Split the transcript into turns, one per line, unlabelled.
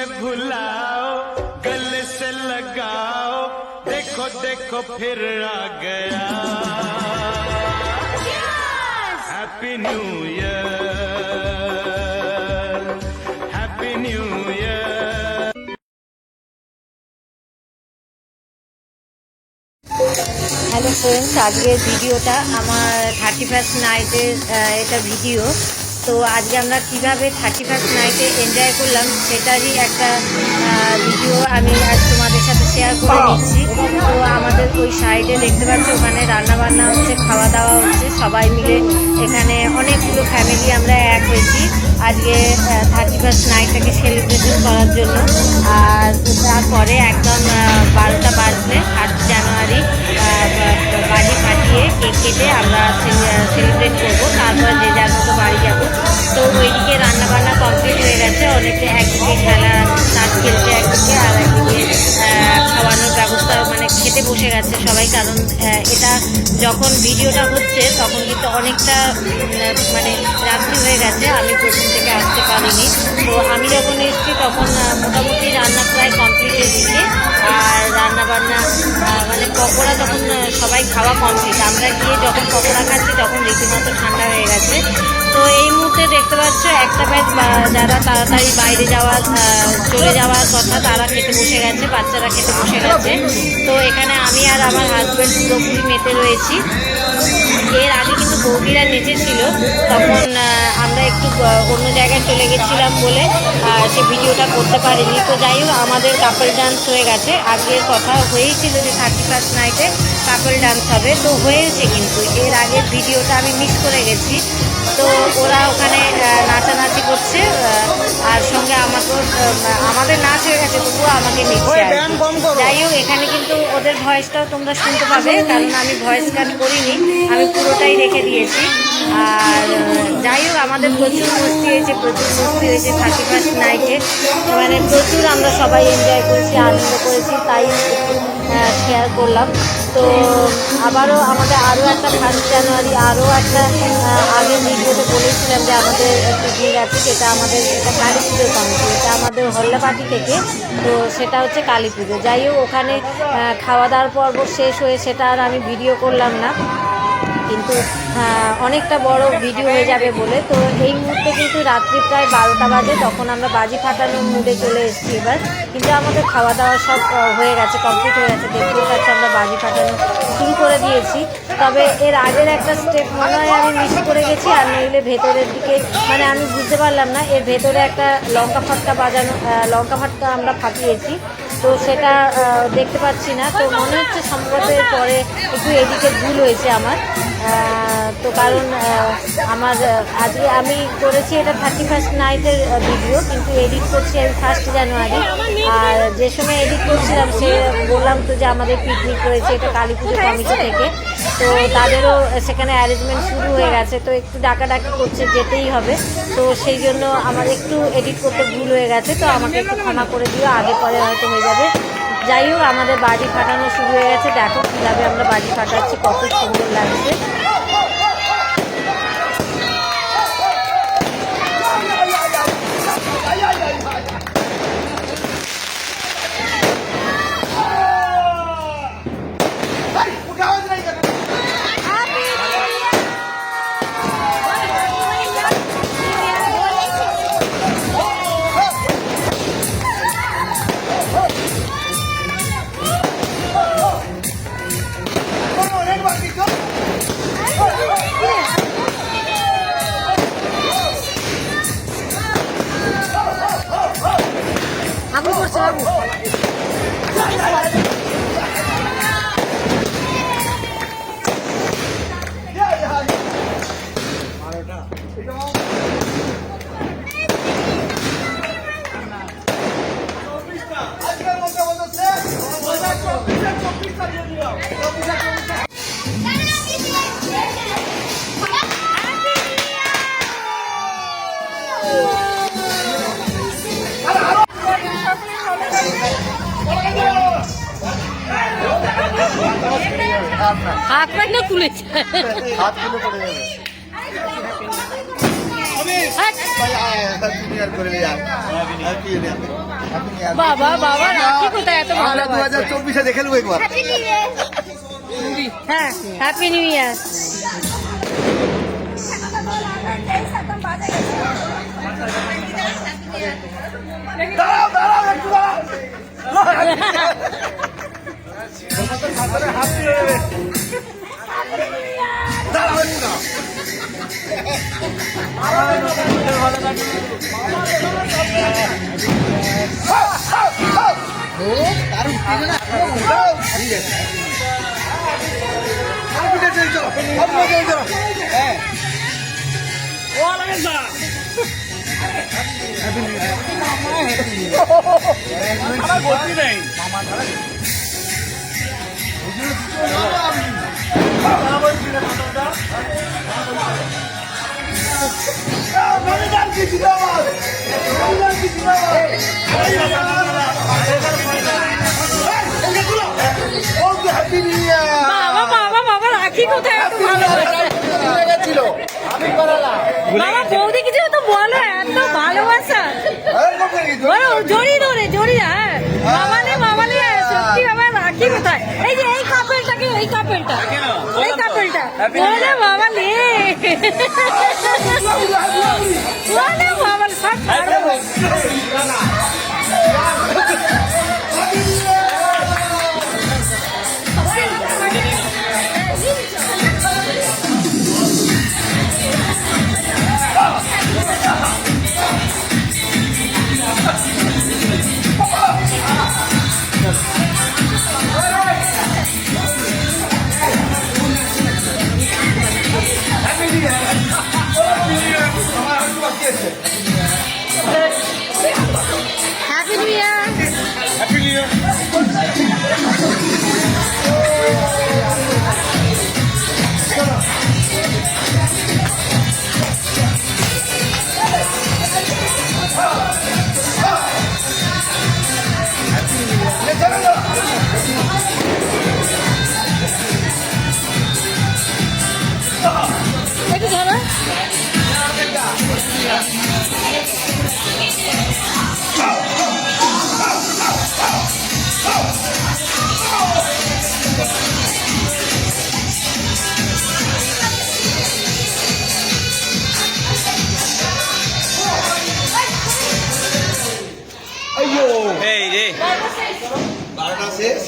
में भुलाओ, गले से लगाओ, देखो देखो फिर आ गया happy new year, happy new year.
Hello friends, আজকের ভিডিওটা আমার 31st নাইটের এটা ভিডিও। তো আজকে আমরা কীভাবে 31st নাইটে এনজয় করলাম সেটারই একটা ভিডিও আমি আজ তোমাদের সাথে শেয়ার করে নিচ্ছি। তো আমাদের ওই সাইডে দেখতে পাচ্ছি ওখানে রান্নাবান্না হচ্ছে, খাওয়া দাওয়া হচ্ছে, সবাই মিলে এখানে অনেকগুলো ফ্যামিলি আমরা এক হয়েছি আজকে 31st নাইটটাকে সেলিব্রেশন করার জন্য। আর তারপরে একদম 12টা বাজলে 8 জানুয়ারি বাজি ফাটিয়ে কেক কেটে আমরা সেলিব্রেট করবো। তারপর যে যার মতো বাড়ি যাবো। তো ওইদিকে রান্নাবান্না কমপ্লিট হয়ে গেছে, অনেকে একদিকে খেলা নাচ খেলছে, একদিকে আর একদিকে খাওয়ানোর ব্যবস্থা মানে খেতে বসে গেছে সবাই। কারণ এটা যখন ভিডিওটা হচ্ছে তখন কিন্তু অনেকটা মানে রাত্রি হয়ে গেছে, আমি প্রথম থেকে আসতে পারিনি। তো আমি যখন এসেছি তখন মোটামুটি রান্না প্রায় কমপ্লিটের দিকে, আর রান্নাবান্না মানে পকোড়া তখন সবাই খাওয়া কমপ্লিট। আমরা গিয়ে যখন পকোড়া খাচ্ছি তখন রীতিমতো ঠান্ডা হয়ে গেছে। তো এই মুহূর্তে দেখতে পাচ্ছ একটা ব্যাচ যারা তাড়াতাড়ি বাইরে চলে যাওয়ার কথা তারা খেতে বসে গেছে, বাচ্চারা খেতে বসে গেছে। তো এখানে আমি আর আমার হাজব্যান্ড পুরোপুরি মেতে রয়েছি। এর আগে কিন্তু বৌদিরা নেচেছিল, তখন আমরা একটু অন্য জায়গায় চলে গেছিলাম বলে সে ভিডিওটা করতে পারিনি। তো যাই হোক, আমাদের কাপল ডান্স হয়ে গেছে। আগের কথা হয়েছিল যে 31st নাইটে কাপল ডান্স হবে, তো হয়েছে, কিন্তু এর আগের ভিডিওটা আমি মিস করে গেছি। তো ওরা ওখানে নাচানাচি করছে, আর সঙ্গে আমাদের নাচ হয়ে গেছে, তবুও আমাকে নিচ্ছে। যাই হোক, এখানে কিন্তু ওদের ভয়েসটাও তোমরা শুনতে পাবে, কারণ আমি ভয়েস কাট করিনি, আমি পুরোটাই রেখে দিয়েছি। আর যাই হোক, আমাদের প্রচুর মস্তি হয়েছে 31st নাইটে। মানে প্রচুর আমরা সবাই এনজয় করেছি, আনন্দ করেছি, তাই শেয়ার করলাম। তো আবারও আমাদের আরও একটা 1 জানুয়ারি আরও একটা আগের ভিডিওতে বলেছিলাম যে আমাদের পিকনিক আছে, যেটা এটা কালী পুজোর কমিটি, এটা আমাদের হল্লাপাটি থেকে। তো সেটা হচ্ছে কালী পুজো। যাই হোক, ওখানে খাওয়া দাওয়ার পর্ব শেষ হয়ে সেটা আর আমি ভিডিও করলাম না, কিন্তু অনেকটা বড় ভিডিও হয়ে যাবে বলে। তো এই মুহূর্তে কিন্তু রাত্রি প্রায় 12টা বাজে, তখন আমরা বাজি ফাটানোর মুডে চলে এসেছি এবার। কিন্তু আমাদের খাওয়া দাওয়া সব হয়ে গেছে, কমপ্লিট হয়ে গেছে। দেখতেই পাচ্ছি আমরা বাজি ফাটানো শুরু করে দিয়েছি। তবে এর আগের একটা স্টেপ মনে হয় আমি মিস করে গেছি, আর নইলে ভেতরের দিকে মানে আমি বুঝতে পারলাম না, এর ভেতরে একটা লঙ্কা ফাটকা আমরা ফাটিয়েছি। তো সেটা দেখতে পাচ্ছি না, তো মনে হচ্ছে সম্ভবত পরে একটু এদিকে ভুল হয়েছে আমার। তো কারণ আমার আজকে আমি করেছি এটা 31st নাইটের ভিডিও, কিন্তু এডিট করছি আমি 1 জানুয়ারি। আর যে সময় এডিট করছিলাম সে বললাম তো যে আমাদের পিকনিক রয়েছে, এটা কালী পুজো কমিটি থেকে। তো তাদেরও সেখানে অ্যারেঞ্জমেন্ট শুরু হয়ে গেছে, তো একটু ডাকাডাকি করছে, যেতেই হবে। তো সেই জন্য আমার একটু এডিট করতে ভুল হয়ে গেছে, তো আমাকে একটু ক্ষমা করে দিও, আগে পরে হয়তো হয়ে যাবে। যাই হোক, আমাদের বাজি ফাটানো শুরু হয়ে গেছে। দেখো কীভাবে আমরা বাজি ফাটাচ্ছি, কত সুন্দর লাগছে। আগুন করছে, আগুন। হাত পাই না খুলেছে, হাত খুলে পড়ে যাবে। হাত বাবা বাবা রাখি কোথায় এত ভালো
2024-এ দেখে নেবো একবার।
হ্যাঁ হ্যাপি নিউ ইয়ার।
দাঁড়াও দাঁড়াও একটু দাঁড়াও। দাঁড়াও একটু দাঁড়াও।
বাবা বাবা বাবা রাখি কোথায় এত ভালো বাবা বৌদি কিছু তো বলো এত ভালোবাসা বলো জড়ি ধরে জড়ি হ্যাঁ মামালে মামালে সত্যি বাবা রাখি কোথায় এই যে এই কাপড়টাকে এই কাপড়টা বলে মামালে বলে মামালে সব ছাড়বো। Happy new year.
Happy new year.
একটু ধরো
এই রে
12টা শেষ।